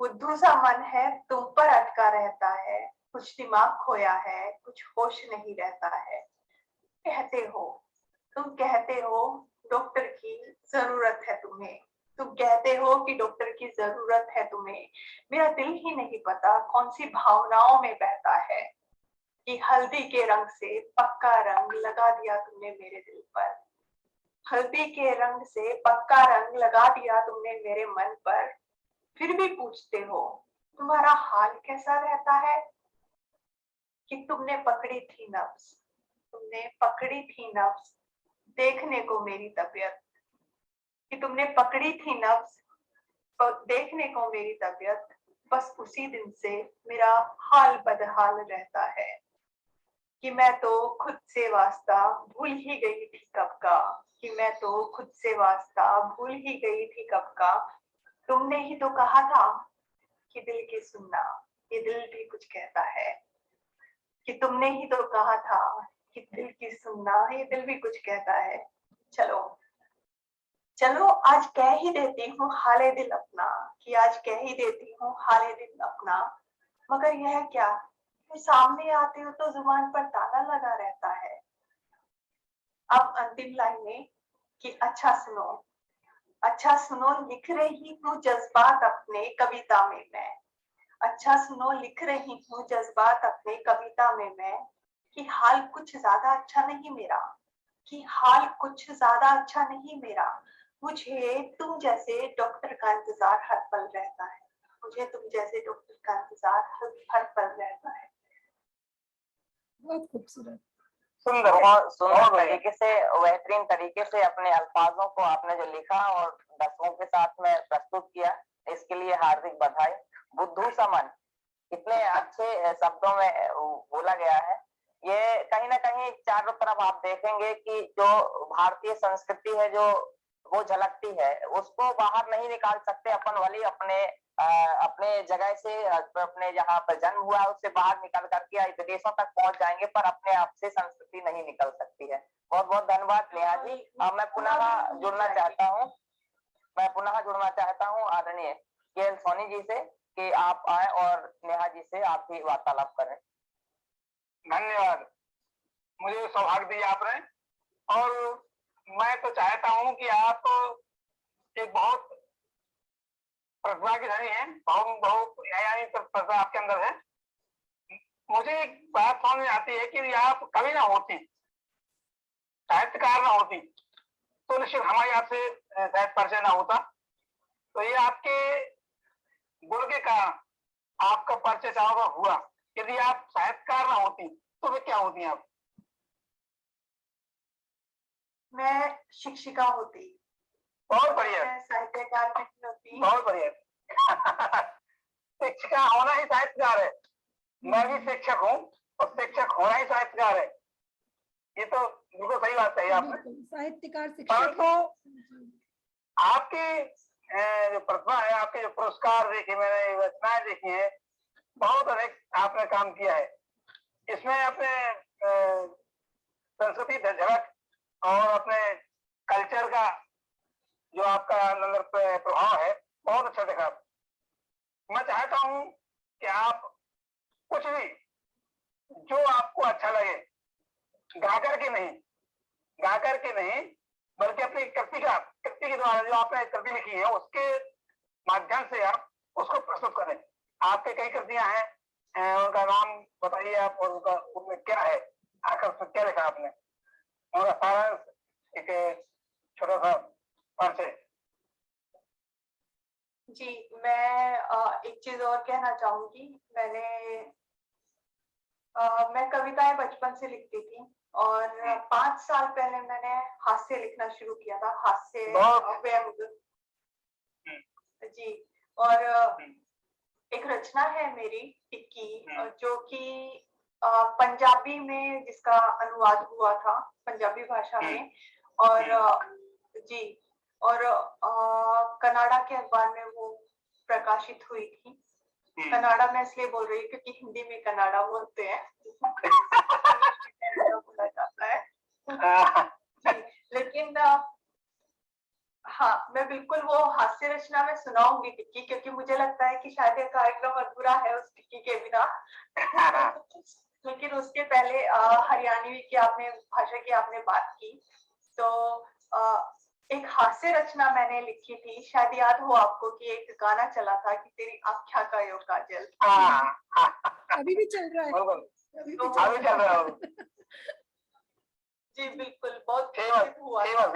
बुद्धू सा मन है, तुम पर अटका रहता है, कुछ दिमाग खोया है, कुछ होश नहीं रहता है। कहते हो, तुम कहते हो डॉक्टर की जरूरत है तुम्हें, तुम कहते हो कि डॉक्टर की जरूरत है तुम्हें। मेरा दिल ही नहीं पता कौन सी भावनाओं में बहता है कि हल्दी के रंग से पक्का रंग लगा दिया तुमने मेरे दिल पर। हल्दी के रंग से पक्का रंग लगा दिया तुमने मेरे मन पर। फिर भी पूछते हो तुम्हारा हाल कैसा रहता है, कि तुमने पकड़ी थी नब्ज, तुमने पकड़ी थी नब्ज देखने को मेरी तबीयत, कि तुमने पकड़ी थी नब्ज देखने को मेरी तबीयत। बस उसी दिन से मेरा हाल बदहाल रहता है कि मैं तो खुद से वास्ता भूल ही गई थी कब का, कि मैं तो खुद से वास्ता भूल ही गई थी कब का। तुमने ही तो कहा था कि दिल की सुनना ये दिल भी कुछ कहता है, कि तुमने ही तो कहा था कि दिल की सुनना ये दिल भी कुछ कहता है। चलो चलो आज कह ही देती हूँ हाले दिल अपना, कि आज कह ही देती हूँ हाले दिल अपना। मगर यह क्या, सामने आते हो तो जुबान पर ताला लगा रहता है। अब अंतिम लाइन में कि अच्छा सुनो, अच्छा सुनो लिख रही हूँ जज्बात अपने कविता में मैं। अच्छा सुनो लिख रही हूँ जज्बात अपने कविता में मैं, कि हाल कुछ ज्यादा अच्छा नहीं मेरा, कि हाल कुछ ज्यादा अच्छा नहीं मेरा। मुझे तुम जैसे डॉक्टर का इंतजार हर पल रहता है, मुझे तुम जैसे डॉक्टर का इंतजार हर पल रहता है। बहुत खूबसूरत। सुंदर और सुंदर तरीके से, बेहतरीन तरीके से अपने अल्फाजों को आपने जो लिखा और दर्शकों के साथ में प्रस्तुत किया, इसके लिए हार्दिक बधाई। बुद्धू समन इतने अच्छे शब्दों में बोला गया है। ये कहीं ना कहीं चारों तरफ आप देखेंगे कि जो भारतीय संस्कृति है जो वो झलकती है, उसको बाहर नहीं निकाल सकते अपन वाली अपने अपने जगह से, अपने जहाँ पर जन्म हुआ है उससे बाहर निकल करके विदेशों तक पहुंच जाएंगे, पर अपने आप से संस्कृति नहीं निकल सकती है। बहुत बहुत धन्यवाद नेहा जी। मैं पुनः जुड़ना चाहता हूँ, आदरणीय के.एल. सोनी जी से कि आप आए और नेहा जी से आप भी वार्तालाप करें। धन्यवाद, मुझे सौभाग्य दिया आपने। और मैं तो चाहता हूं कि आप एक बहुत प्रतिभा की धनी है, बहुत प्रतिभा आपके अंदर है। मुझे एक बात समझ में आती है कि आप कवि ना होती, साहित्यकार ना होती, तो निश्चित हमारी आपसे शायद परिचय ना होता। तो ये आपके गुण के कारण आपका परिचय चाहोगा हुआ। यदि आप साहित्यकार ना होती तो वे क्या होती आप? मैं शिक्षिका होती। बहुत बढ़िया। साहित्यकार नहीं होती। बहुत बढ़िया। शिक्षिका होना ही साहित्यकार है। मैं भी शिक्षक हूँ और शिक्षक होना ही साहित्यकार है। ये तो बिल्कुल सही बात कही आपने। साहित्यकार परंतु आपकी जो प्रतिभा है, आपके जो पुरस्कार देखे मैंने, रचनाएं देखी है, बहुत अधिक आपने काम किया है। इसमें अपने संस्कृति झलक और अपने कल्चर का जो आपका अंदर प्रभाव है, बहुत अच्छा दिखा। मैं चाहता हूं कि आप कुछ भी जो आपको अच्छा लगे, गा करके नहीं, बल्कि अपनी कृति के द्वारा जो आपने कृति लिखी है उसके माध्यम से आप उसको प्रस्तुत करें। आपके कई कृतियां हैं, उनका नाम बताइए आप, और उनका उनमें क्या है, आखिर उसमें क्या लिखा आपने, उनका सारा एक छोटा सा परिचय। जी, मैं एक चीज और कहना चाहूंगी। मैं कविताएं बचपन से लिखती थी और 5 साल पहले मैंने हास्य लिखना शुरू किया था, हास्य व्यंग। जी, और एक रचना है मेरी टिक्की, जो कि पंजाबी में जिसका अनुवाद हुआ था पंजाबी भाषा में, और जी, और कनाडा के अखबार में वो प्रकाशित हुई थी। कनाडा मैं इसलिए बोल रही हूँ क्योंकि हिंदी में कनाडा बोलते हैं बोला जाता है जी, लेकिन हाँ, मैं बिल्कुल वो हास्य रचना में सुनाऊंगी टिक्की, क्योंकि मुझे लगता है कि शायद ये कार्यक्रम अधूरा है उस टिक्की के बिना लेकिन उसके पहले हरियाणवी की आपने भाषा की आपने बात की, तो एक हास्य रचना मैंने लिखी थी, शायद याद हो आपको कि एक गाना चला था कि तेरी आँख्या का यो काजल। अभी भी चल रहा है, अभी भी चल रहा है जी बिल्कुल, बहुत प्रसिद्ध हुआ था,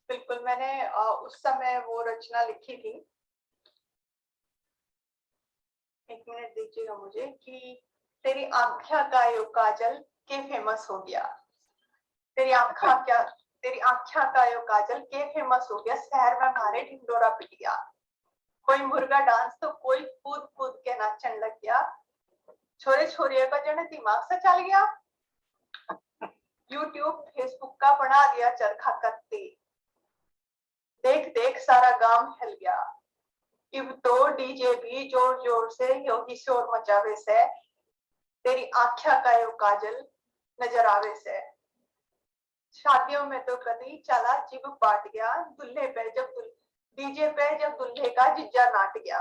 तो मैंने उस समय वो रचना लिखी थी। एक मिनट दीजिएगा मुझे कि तेरी आँख्या का यो काजल के फेमस हो गया, तेरी आँख्या का यो काजल के फेमस हो गया, शहर में हमारे ढिंडोरा पिट गया, कोई मुर्गा डांस तो कोई कूद कूद के नाचन लग गया, छोरे छोरियों का जने दिमाग से चल गया, यूट्यूब फेसबुक का बना दिया चरखा कत्ती, देख देख सारा गांव हिल गया, इब तो डीजे भी जोर जोर से योगी शोर मचावे से, तेरी आँख्या का यो काजल नजर आवे से, शादियों में तो कभी चला जिब पाट गया, दूल्हे पे जब डीजे पे जब दूल्हे का जिज्जा नाट गया,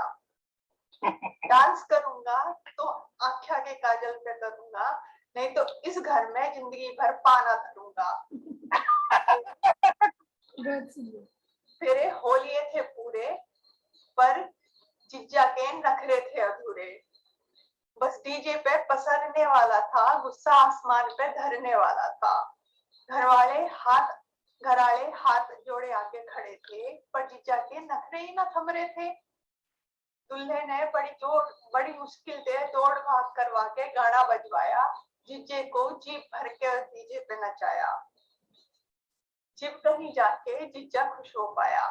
डांस करूंगा तो आँख्या के काजल पे करूंगा, नहीं तो इस घर में जिंदगी भर पाना धरूंगा। तेरे होलिये थे पूरे पर जिज्जा के नखरे थे अधूरे, बस डीजे पे पसरने वाला था, गुस्सा आसमान पे धरने वाला था, घरवाले हाथ जोड़े आके खड़े थे, पर जीजा के नखरे ही न थम रहे थे, दूल्हे ने बड़ी मुश्किल से दौड़ भाग करवा के गाना बजवाया, जीजे को जीप भर के डीजे पे नचाया, जीप कहीं जाके जीजा खुश हो पाया,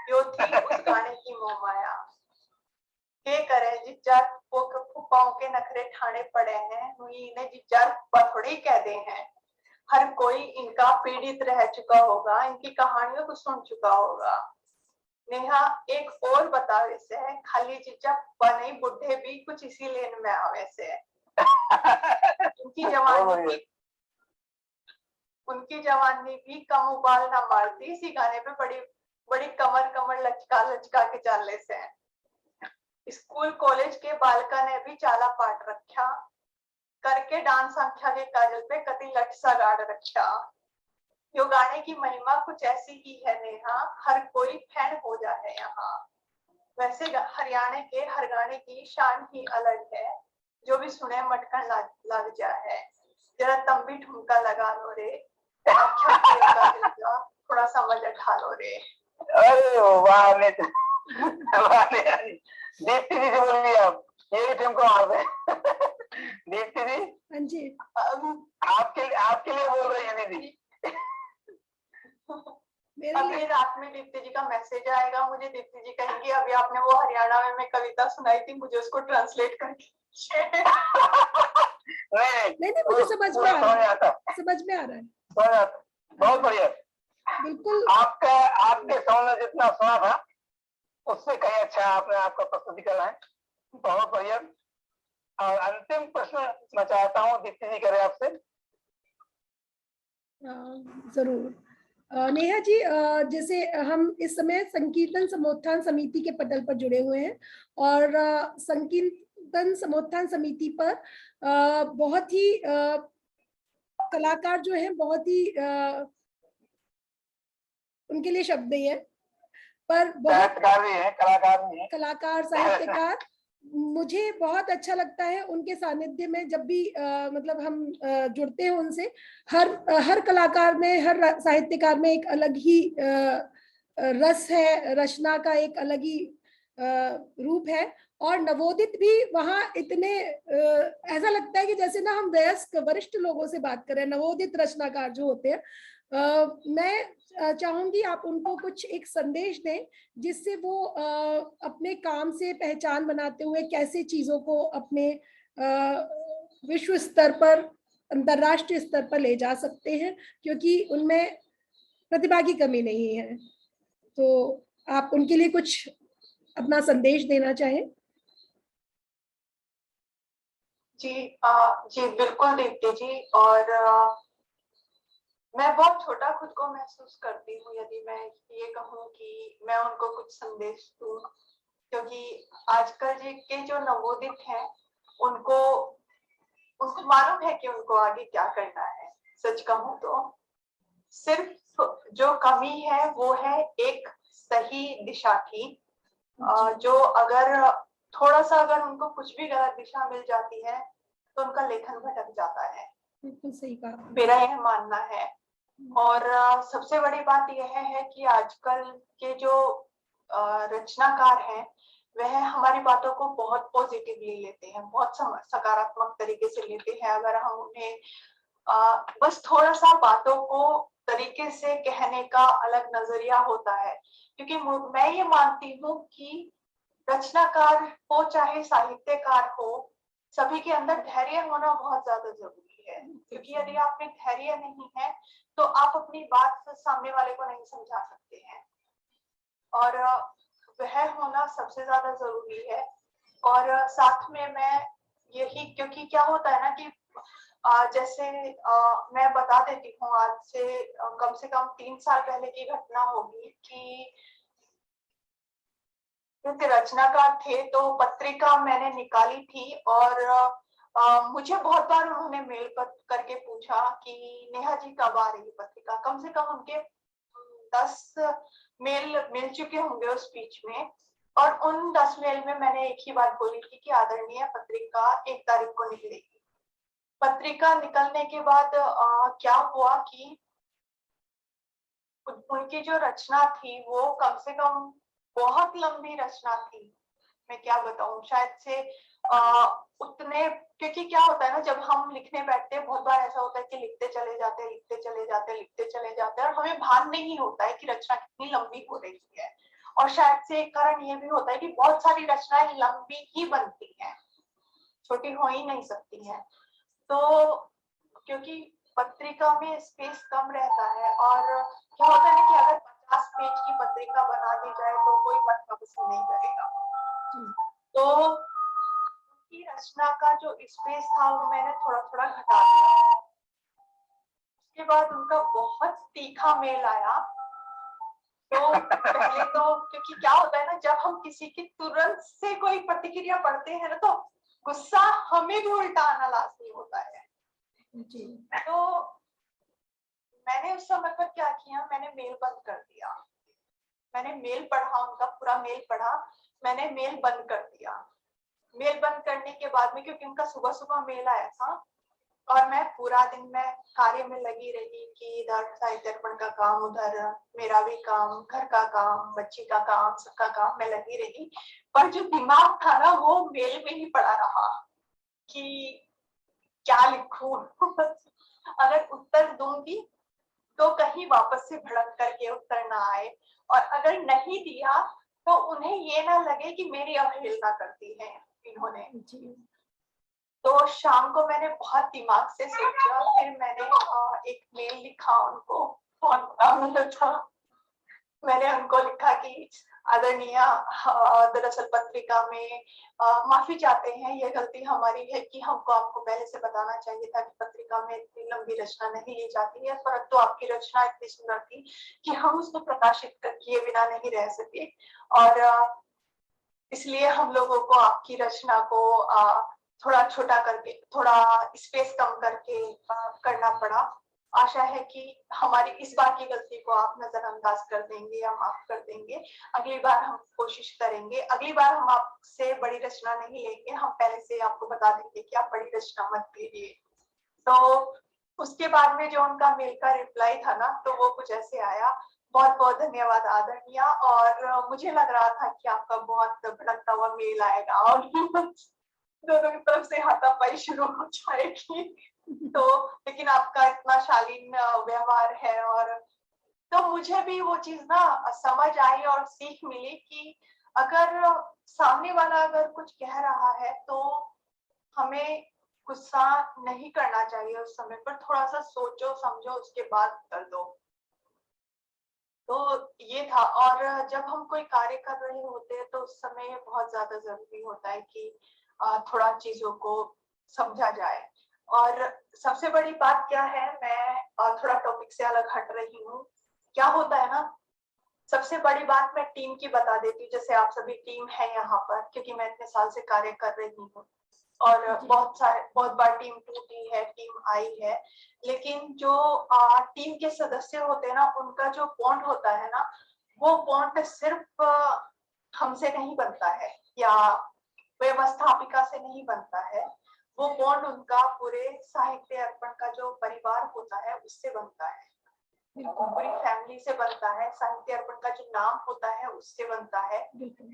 यो थी उस गाने की मोहमाया, के करे जीजा फूफाओं के नखरे ठाणे पड़े हैं, इन्हें जीजा थोड़ी कहते हैं, हर कोई इनका पीड़ित रह चुका होगा, इनकी कहानियों को सुन चुका होगा, नेहा एक और बतावे से, खाली जीजा बने बुढ़े भी कुछ इसी लेन में आवे से, उनकी जवानी भी कम उबाल ना मारती, इसी गाने पे बड़ी कमर लचका के चाले से, स्कूल कॉलेज के बालका ने भी चाला पाट रखा, करके डांस आँख्या के काजल पे कति लट सा गाड़ रखा, यो गाने की महिमा कुछ ऐसी ही है नेहा, हर कोई फैन हो जाए यहाँ, वैसे हरियाणा के हर गाने की शान ही अलग है, जो भी सुने मटकन लग जाए, जरा तम भी ठुमका लगा लो रे, आँख्या के काजल का थोड़ा सा मजा खा लो रे। अरे वाह दीप्ति जी से बोलिए आप, ये भी ठुमका मार दे दीप्ति जी। हाँ जी, आपके लिए बोल रही है दीदी। अभी रात में दीप्ति जी का मैसेज आएगा, मुझे दीप्ति जी कहेंगी अभी आपने वो हरियाणा में मैं कविता सुनाई थी, मुझे उसको ट्रांसलेट करके नहीं मुझे समझ में आ रहा है, बहुत बढ़िया, बिल्कुल। आपके सामने जितना सुना था उससे कहीं अच्छा आपने आपका प्रस्तुति करा है, बहुत बढ़िया। और अंतिम प्रश्न मैं चाहता हूँ दीप्ति जी करे आपसे। जरूर नेहा जी, जैसे हम इस समय संकीर्तन समोत्थान समिति के पटल पर जुड़े हुए हैं, और संकीर्तन समोत्थान समिति पर बहुत ही कलाकार जो हैं, बहुत ही उनके लिए शब्द नहीं है, पर बहुत कलाकार साहित्यकार, मुझे बहुत अच्छा लगता है उनके सानिध्य में जब भी मतलब हम जुड़ते हैं उनसे, हर कलाकार में, हर साहित्यकार में एक अलग ही रस है, रचना का एक अलग ही रूप है, और नवोदित भी वहाँ इतने ऐसा लगता है कि जैसे ना हम वयस्क वरिष्ठ लोगों से बात करें, नवोदित रचनाकार जो होते हैं। मैं चाहूंगी आप उनको कुछ एक संदेश दें जिससे वो अपने काम से पहचान बनाते हुए कैसे चीजों को अपने विश्व स्तर पर, अंतरराष्ट्रीय स्तर पर ले जा सकते हैं, क्योंकि उनमें प्रतिभा की कमी नहीं है। तो आप उनके लिए कुछ अपना संदेश देना चाहें? जी बिल्कुल दीप्ति जी। और मैं बहुत छोटा खुद को महसूस करती हूँ यदि मैं ये कहूँ कि मैं उनको कुछ संदेश दूँ, क्योंकि आजकल के जो नवोदित हैं उनको उनको मालूम है कि उनको आगे क्या करना है। सच कहूँ तो सिर्फ जो कमी है वो है एक सही दिशा की, जो अगर थोड़ा सा अगर उनको कुछ भी गलत दिशा मिल जाती है तो उनका लेखन भटक जाता है। बिल्कुल सही कहा। मेरा यह मानना है। और सबसे बड़ी बात यह है कि आजकल के जो रचनाकार हैं वह हमारी बातों को बहुत पॉजिटिवली लेते हैं, बहुत सकारात्मक तरीके से लेते हैं। अगर हम उन्हें बस थोड़ा सा बातों को तरीके से कहने का अलग नजरिया होता है, क्योंकि मैं ये मानती हूँ कि रचनाकार हो चाहे साहित्यकार हो, सभी के अंदर धैर्य होना बहुत ज्यादा जरूरी है। क्योंकि यदि आप में धैर्य नहीं है तो आप अपनी बात सामने वाले को नहीं समझा सकते हैं, और वह होना सबसे ज्यादा जरूरी है। और साथ में मैं यही, क्योंकि क्या होता है ना कि जैसे मैं बता देती हूँ, आज से कम 3 साल पहले की घटना होगी कि क्योंकि रचनाकार थे तो पत्रिका मैंने निकाली थी, और मुझे बहुत बार उन्होंने मेल करके पूछा कि नेहा जी कब आ रही है पत्रिका। कम से कम उनके 10 मेल मिल चुके होंगे उस बीच में, और उन 10 मेल में मैंने एक ही बात बोली थी कि आदरणीय पत्रिका 1 तारीख को निकलेगी। पत्रिका निकलने के बाद क्या हुआ कि उनकी जो रचना थी वो कम से कम बहुत लंबी रचना थी। मैं क्या बताऊं, शायद से उतने, क्योंकि क्या होता है ना जब हम लिखने बैठते हैं बहुत बार ऐसा होता है कि लिखते चले जाते हैं और हमें भान नहीं होता है कि रचना कितनी लंबी हो रही है। और शायद से एक कारण ये भी होता है कि बहुत सारी रचनाएं लंबी ही बनती हैं, छोटी हो ही नहीं सकती हैं। तो क्योंकि पत्रिका में स्पेस कम रहता है, और क्या होता है कि अगर 50 पेज की पत्रिका बना दी जाए तो कोई पढ़ना पसंद नहीं करेगा। तो उनकी रचना का जो स्पेस था वो मैंने थोड़ा थोड़ा घटा दिया। उसके बाद उनका बहुत तीखा मेल आया। तो पहले तो क्योंकि क्या होता है ना, जब हम किसी की तुरंत से कोई प्रतिक्रिया पढ़ते हैं ना तो गुस्सा हमें भी उल्टा आना लाजमी होता है। तो मैंने उस समय पर क्या किया, मैंने मेल बंद कर दिया। मैंने मेल पढ़ा, उनका पूरा मेल पढ़ा, मैंने मेल बंद कर दिया। मेल बंद करने के बाद में, क्योंकि उनका सुबह सुबह मेल आया था और मैं पूरा दिन में कार्य में लगी रही कि इधर साहित्य दर्पण का काम, उधर मेरा भी काम, घर का काम, बच्ची का काम, सबका काम में लगी रही। पर जो दिमाग था ना वो मेल में ही पड़ा रहा कि क्या लिखूं। अगर उत्तर दूंगी तो कहीं वापस से भड़क करके उत्तर ना आए, और अगर नहीं दिया तो उन्हें ये ना लगे कि मेरी अवहेलना करती है इन्होंने। तो शाम को मैंने बहुत दिमाग से सोचा, फिर मैंने एक मेल लिखा उनको, फोन था। मैंने उनको लिखा कि आदरणीय, दरअसल पत्रिका में माफी चाहते हैं, ये गलती हमारी है कि हमको आपको पहले से बताना चाहिए था कि पत्रिका में इतनी लंबी रचना नहीं ली जाती है, परंतु आपकी रचना इतनी सुंदर थी कि हम उसको प्रकाशित किए बिना नहीं रह सके, और इसलिए हम लोगों को आपकी रचना को थोड़ा छोटा करके, थोड़ा स्पेस कम करके करना पड़ा। आशा है कि हमारी इस बार की गलती को आप नजरअंदाज कर देंगे या माफ कर देंगे। अगली बार हम कोशिश करेंगे, अगली बार हम आपसे बड़ी रचना नहीं लेंगे, हम पहले से आपको बता देंगे कि आप बड़ी रचना मत लीजिए। तो उसके बाद में जो उनका मेल का रिप्लाई था ना, तो वो कुछ ऐसे आया, बहुत बहुत धन्यवाद आदरणीय, और मुझे लग रहा था कि आपका बहुत भड़कता हुआ मेल आएगा और दोनों की तरफ से हाथापाई शुरू हो जाएगी। तो लेकिन आपका इतना शालीन व्यवहार है, और तो मुझे भी वो चीज ना समझ आई और सीख मिली कि अगर सामने वाला अगर कुछ कह रहा है तो हमें गुस्सा नहीं करना चाहिए, उस समय पर थोड़ा सा सोचो समझो उसके बाद कर दो। तो ये था। और जब हम कोई कार्य कर रहे होते हैं तो उस समय बहुत ज्यादा जरूरी होता है कि थोड़ा चीजों को समझा जाए। और सबसे बड़ी बात क्या है, मैं थोड़ा टॉपिक से अलग हट रही हूँ। क्या होता है ना, सबसे बड़ी बात मैं टीम की बता देती हूँ। जैसे आप सभी टीम है यहाँ पर, क्योंकि मैं इतने साल से कार्य कर रही हूँ और बहुत बार टीम टूटी है, टीम आई है, लेकिन जो टीम के सदस्य होते हैं ना, उनका जो बॉन्ड होता है ना, वो बॉन्ड सिर्फ हमसे नहीं बनता है या व्यवस्थापिका से नहीं बनता है। वो बॉन्ड उनका पूरे साहित्य अर्पण का जो परिवार होता है उससे बनता है, पूरी फैमिली से बनता है। साहित्य अर्पण का जो नाम होता है उससे बनता है।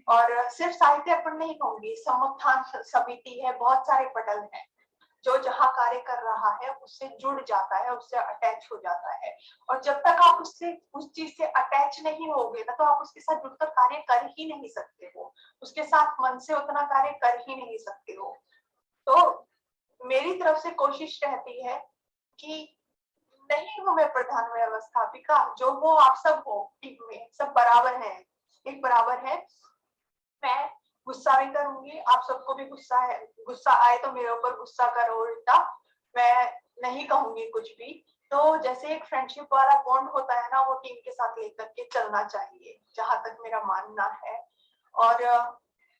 और सिर्फ साहित्य अर्पण नहीं कहूंगी, समुत्थान समिति है, बहुत सारे पटल हैं, जो जहाँ कार्य कर रहा है उससे जुड़ जाता है, उससे अटैच हो जाता है। और जब तक आप उससे उस चीज से अटैच नहीं होगे ना, तो आप उसके साथ जुड़कर कार्य कर ही नहीं सकते हो, उसके साथ मन से उतना कार्य कर ही नहीं सकते हो। तो मेरी तरफ से कोशिश रहती है कि नहीं हूं मैं प्रधान व्यवस्थापिका, जो हो आप सब हो, टीम में सब बराबर हैं, एक बराबर है। मैं गुस्सा भी करूंगी, आप सबको भी गुस्सा है, गुस्सा आए तो मेरे ऊपर गुस्सा करो उल्टा, मैं नहीं कहूंगी कुछ भी। तो जैसे एक फ्रेंडशिप वाला बॉन्ड होता है ना, वो टीम के साथ लेकर के चलना चाहिए, जहां तक मेरा मानना है। और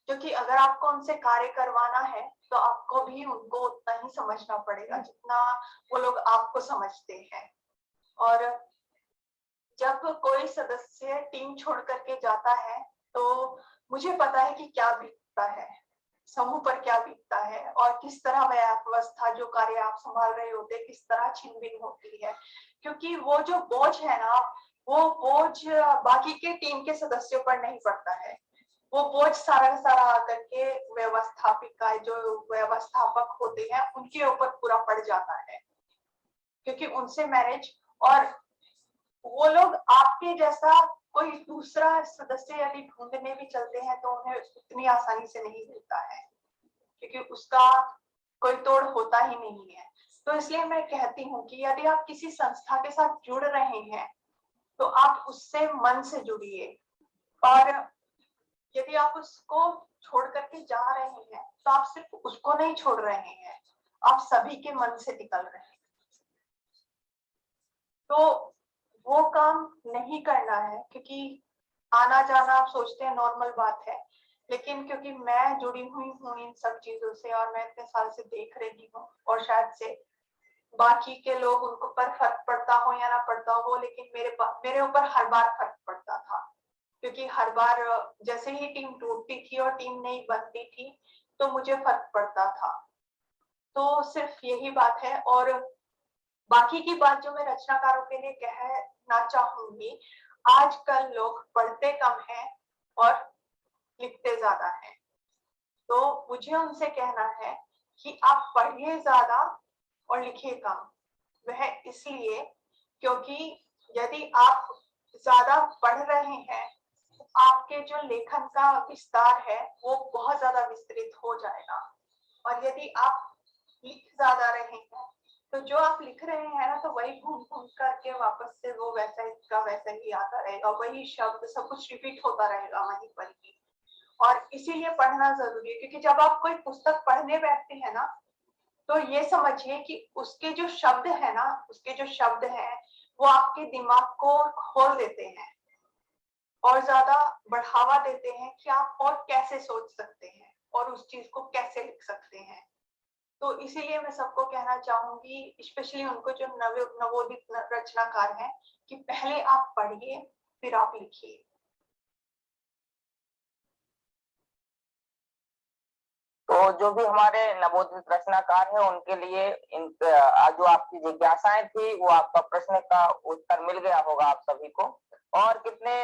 क्योंकि अगर आपको उनसे कार्य करवाना है तो आपको भी उनको उतना ही समझना पड़ेगा जितना वो लोग आपको समझते हैं। और जब कोई सदस्य टीम छोड़ करके जाता है तो मुझे पता है कि क्या बीतता है, समूह पर क्या बीतता है, और किस तरह व्यवस्था जो कार्य आप संभाल रहे होते हैं किस तरह छिन भिन होती है। क्योंकि वो जो बोझ है ना, वो बोझ बाकी के टीम के सदस्यों पर नहीं पड़ता है, वो बोझ सारा सारा आकर के व्यवस्थापिका जो व्यवस्थापक होते हैं उनके ऊपर पूरा पड़ जाता है, क्योंकि उनसे मैनेज, और वो लोग आपके जैसा कोई दूसरा सदस्य यदि ढूंढने भी चलते हैं तो उन्हें इतनी आसानी से नहीं मिलता है, क्योंकि उसका कोई तोड़ होता ही नहीं है। तो इसलिए मैं कहती हूँ कि यदि आप किसी संस्था के साथ जुड़ रहे हैं तो आप उससे मन से जुड़िए, और यदि आप उसको छोड़ करके जा रहे हैं तो आप सिर्फ उसको नहीं छोड़ रहे हैं, आप सभी के मन से निकल रहे हैं। तो वो काम नहीं करना है, क्योंकि आना जाना आप सोचते हैं नॉर्मल बात है, लेकिन क्योंकि मैं जुड़ी हुई हूँ इन सब चीजों से और मैं इतने साल से देख रही हूँ, और शायद से बाकी के लोग उनको पर फर्क पड़ता हो या ना पड़ता हो, लेकिन मेरे ऊपर हर बार फर्क पड़ता था, क्योंकि हर बार जैसे ही टीम टूटती थी और टीम नहीं बनती थी तो मुझे फर्क पड़ता था। तो सिर्फ यही बात है। और बाकी की बात जो मैं रचनाकारों के लिए कहना चाहूंगी, आजकल लोग पढ़ते कम हैं और लिखते ज्यादा हैं। तो मुझे उनसे कहना है कि आप पढ़िए ज्यादा और लिखिए कम। वह इसलिए क्योंकि यदि आप ज्यादा पढ़ रहे हैं तो आपके जो लेखन का विस्तार है वो बहुत ज्यादा विस्तृत हो जाएगा, और यदि आप लिख ज्यादा रहे हैं तो जो आप लिख रहे हैं ना, तो वही घूम घूम करके वापस से वो वैसा का वैसा ही आता रहेगा, वही शब्द सब कुछ रिपीट होता रहेगा वहीं पर ही। और इसीलिए पढ़ना जरूरी है, क्योंकि जब आप कोई पुस्तक पढ़ने बैठते हैं ना, तो ये समझिए कि उसके जो शब्द है ना, उसके जो शब्द हैं वो आपके दिमाग को खोल देते हैं और ज्यादा बढ़ावा देते हैं कि आप और कैसे सोच सकते हैं और उस चीज को कैसे लिख सकते हैं। तो इसीलिए मैं सबको कहना चाहूंगी, स्पेशली उनको जो नवोदित रचनाकार हैं, कि पहले आप पढ़िए फिर आप लिखिए। तो जो भी हमारे नवोदित रचनाकार हैं उनके लिए जो आपकी जिज्ञासाएं थी वो आपका प्रश्न का उत्तर मिल गया होगा आप सभी को। और कितने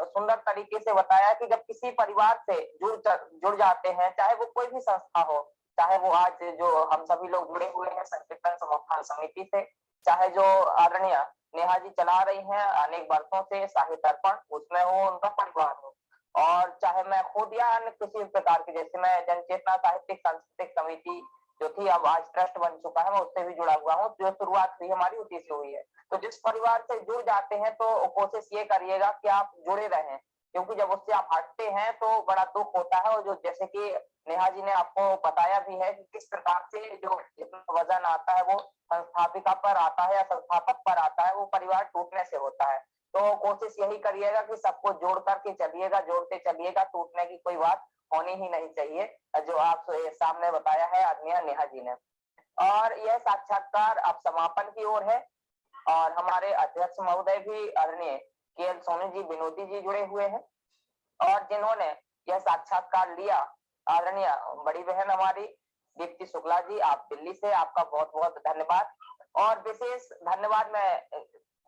सुंदर तरीके से बताया कि जब किसी परिवार से जुड़ जाते हैं, चाहे वो कोई भी संस्था हो, चाहे वो आज जो हम सभी लोग जुड़े हुए हैं संकीर्तन समुत्थान समिति से, चाहे जो आदरणीय नेहा जी चला रही हैं अनेक वर्षों से साहित्य अर्पण, उसमें हो उनका परिवार हो, और चाहे मैं खुद या अन्य किसी प्रकार की, जैसे मैं जनचेतना साहित्यिक सांस्कृतिक समिति जो थी अब आज ट्रस्ट बन चुका है, मैं उससे भी जुड़ा हुआ हूँ, जो शुरुआत हुई हमारी उसी से हुई है। तो जिस परिवार से जुड़ जाते हैं तो कोशिश ये करिएगा कि आप जुड़े रहें, क्योंकि जब उससे आप हटते हैं तो बड़ा दुख होता है। और जो जैसे कि नेहा जी ने आपको बताया भी है कि किस प्रकार से जो वजन आता है वो संस्थापिका पर आता है या संस्थापक पर आता है, वो परिवार टूटने से होता है। तो कोशिश यही करिएगा कि सबको जोड़ करके चलिएगा, जोड़ते चलिएगा, टूटने की कोई बात होनी ही नहीं चाहिए, जो आप सामने बताया है आदरणीय नेहा जी ने। और यह साक्षात्कार अब समापन की ओर है और हमारे अध्यक्ष महोदय भी आदरणीय केएल सोनी जी विनोदी जी जुड़े हुए हैं और जिन्होंने यह साक्षात्कार लिया, आदरणीय बड़ी बहन हमारी दीप्ति शुक्ला जी, आप दिल्ली से, आपका बहुत बहुत धन्यवाद। और विशेष धन्यवाद मैं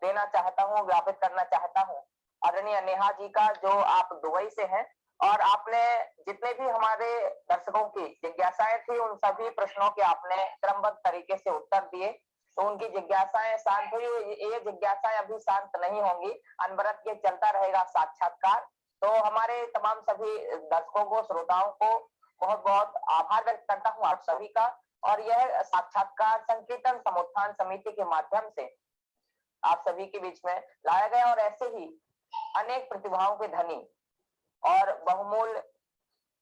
देना चाहता हूँ, व्यापित करना चाहता हूँ आदरणीय नेहा जी का, जो आप दुबई से हैं और आपने जितने भी हमारे दर्शकों की जिज्ञासाएं थी उन सभी प्रश्नों के आपने क्रमबद्ध तरीके से उत्तर दिए। तो उनकी जिज्ञासाएं शांत हुई, ये जिज्ञासाएं अभी शांत नहीं होंगी, अनवरत ये चलता रहेगा साक्षात्कार। तो हमारे तमाम सभी दर्शकों को, श्रोताओं को बहुत बहुत आभार व्यक्त करता हूँ आप सभी का। और यह साक्षात्कार संकीर्तन समुत्थान समिति के माध्यम से आप सभी के बीच में लाया गया और ऐसे ही अनेक प्रतिभाओं के धनी और बहुमूल्य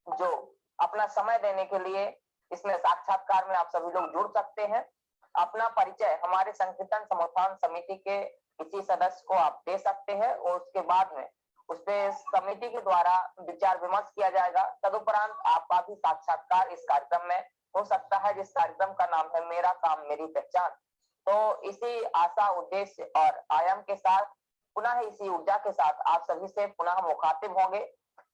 जो अपना समय देने के लिए इसमें साक्षात्कार में आप सभी लोग जुड़ सकते हैं। अपना परिचय हमारे संकीर्तन समुत्थान समिति के किसी सदस्य को आप दे सकते हैं और उसके बाद में उसपे समिति के द्वारा विचार विमर्श किया जाएगा। तदुपरांत आपका भी साक्षात्कार इस कार्यक्रम में हो सकता है, जिस कार्यक्रम का नाम है मेरा काम मेरी पहचान। तो इसी आशा, उद्देश्य और आयाम के साथ पुनः इसी ऊर्जा के साथ आप सभी से पुनः मुखातिब होंगे।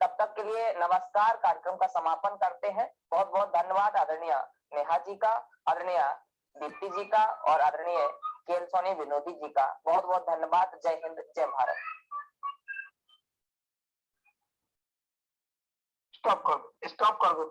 तब तक के लिए नमस्कार, कार्यक्रम का समापन करते हैं। बहुत बहुत धन्यवाद आदरणीय नेहा जी का, आदरणीय दीप्ति जी का और आदरणीय केएल सोनी विनोदी जी का। बहुत बहुत धन्यवाद। जय हिंद, जय भारत। स्टॉप कर दो।